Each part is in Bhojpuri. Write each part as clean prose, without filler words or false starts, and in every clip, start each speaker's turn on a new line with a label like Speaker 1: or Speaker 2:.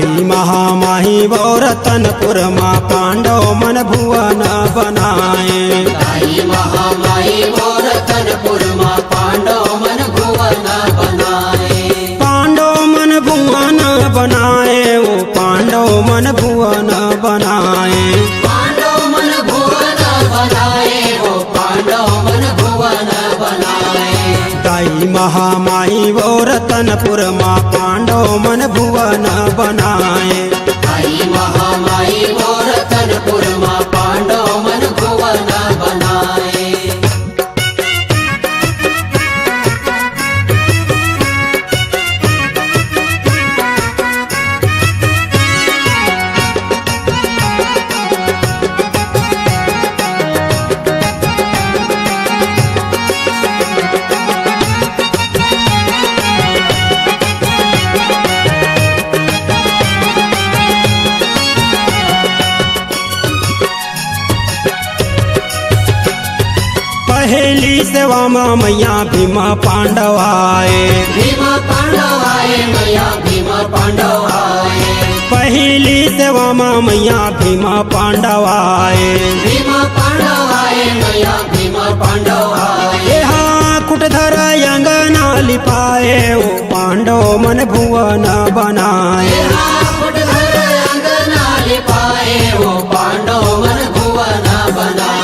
Speaker 1: ताई महामाही रतनपुर माँ पांडव मन भुवन बनाए।
Speaker 2: ताई महामाई रतनपुर माँ पांडव मन भुवन बनाए।
Speaker 1: पांडव मन भुवन बनाए, वो पांडव मन भुवन बनाए।
Speaker 2: पांडव मन भुवन बनाए, वो पांडव मन भुवन बनाए।
Speaker 1: ताई महामाई रतनपुर माँ पांडव मन भुवन बनाए।
Speaker 2: ताई महामाई रतनपुर माँ पांडव मन भुवन बनाए।
Speaker 1: पहली सेवा माँ मैया भीम पांडव आए।
Speaker 2: भीम पांडव आए, मैया भीम पांडव आए।
Speaker 1: पहली सेवा माँ मैया भीम पांडव आए।
Speaker 2: भीम पांडव आए, मैया भीम पांडव आए।
Speaker 1: यहाँ कुटधर अंगना लिपाए, वो पांडव मन भुवन बनाए।
Speaker 2: कुटधर अंगना लिपाए, वो पांडव मन भुवन बनाए।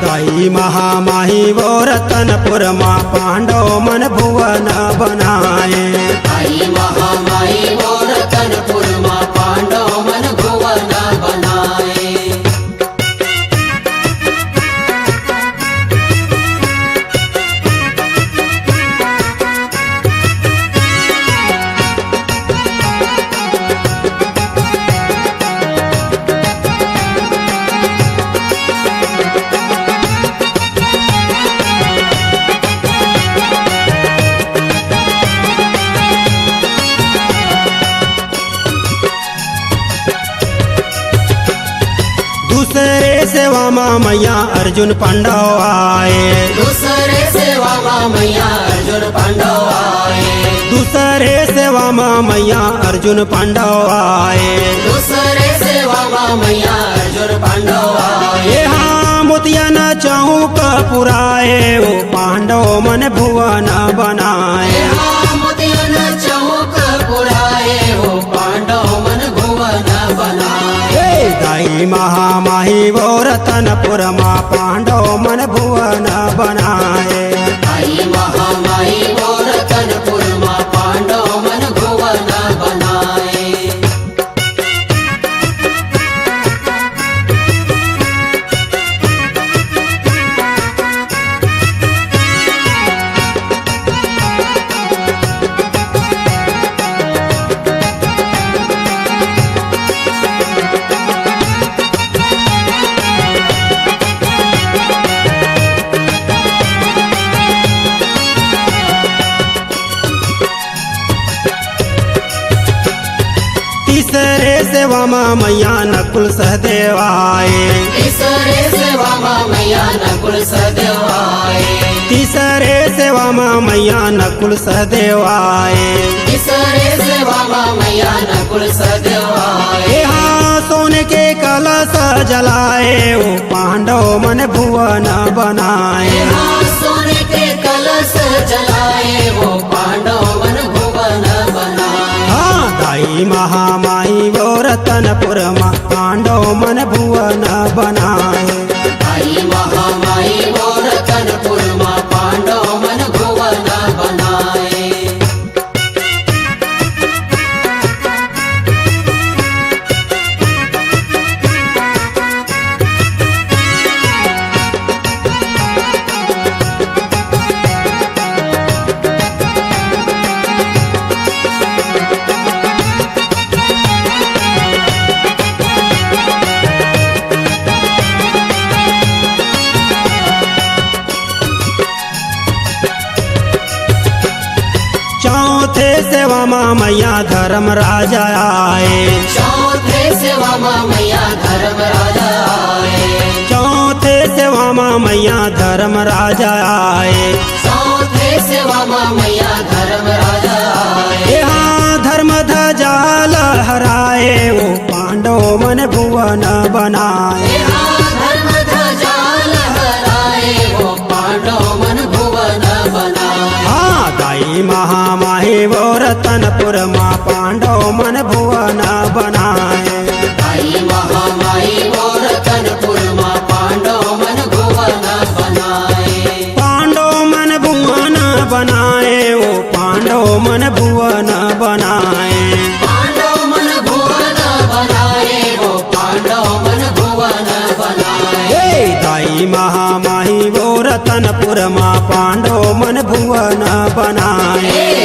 Speaker 1: ताई महामाही रतनपुर माँ पांडव मन भुवन बनाए।
Speaker 2: ताई महामाई रतनपुर माँ पांडव मन भुवन बनाए।
Speaker 1: दूसरे सेवा माँ मैया अर्जुन पांडव आए।
Speaker 2: दूसरे सेवा माँ मैया अर्जुन पांडव आए।
Speaker 1: दूसरे सेवा माँ मैया अर्जुन पांडव आए।
Speaker 2: दूसरे सेवा माँ मैया अर्जुन पांडव आए।
Speaker 1: यहाँ मोतिया न चौक पुराए, वो पांडव मन भुवन बनाए।
Speaker 2: मोतियन चौक पुराए, वो पांडव मन भुवन बनाए।
Speaker 1: ताई महामाही रतनपुर माँ पांडव मन भुवन बनाए।
Speaker 2: ताई महामाई रतनपुर माँ पांडव मन भुवन बनाए।
Speaker 1: तीसरे सेवा माँ मैया नकुल सहदेव आए।
Speaker 2: तीसरे सेवा माँ मैया नकुल सहदेव आए।
Speaker 1: तीसरे सेवा माँ मैया नकुल सहदेव आए।
Speaker 2: तीसरे सेवा माँ मैया नकुल सहदेव आए।
Speaker 1: यहाँ सोने के कलश जलाए, वो पांडव मन भुवन बनाए।
Speaker 2: सोने के कलश जलाए, वो पांडव मन भुवन बनाए।
Speaker 1: ताई महामाई रतनपुर माँ पांडव मन भुवन बनाए।
Speaker 2: ताई महामाई रतनपुर माँ पांडव मन भुवन बनाए।
Speaker 1: चौथे सेवा माँ मैया धर्म राजा आए।
Speaker 2: चौथे सेवा माँ मैया धर्म राजा आए।
Speaker 1: चौथे सेवा माँ मैया धर्म राजा आए।
Speaker 2: चौथे सेवा माँ मैया धर्म राजा आए।
Speaker 1: यहाँ धर्म ध्वजा लहरा वो पांडव मन भुवन बनाए
Speaker 2: धर्म ध्वजा लहराए वो पांडव मन भुवन बनाए
Speaker 1: हाँ दाई महामाही वो रतनपुर माँ पांडव मन भुवन बनाए
Speaker 2: आई महामाई वो रतनपुर माँ पांडव मन भुवन बनाए
Speaker 1: पांडव मन भुवन बनाए वो पांडव मन भुवन बनाए
Speaker 2: पांडव मन भुवन बनाए वो पांडव मन भुवन बनाए
Speaker 1: हे दाई महामाही वो रतनपुर माँ पांडव मन भुवन बनाए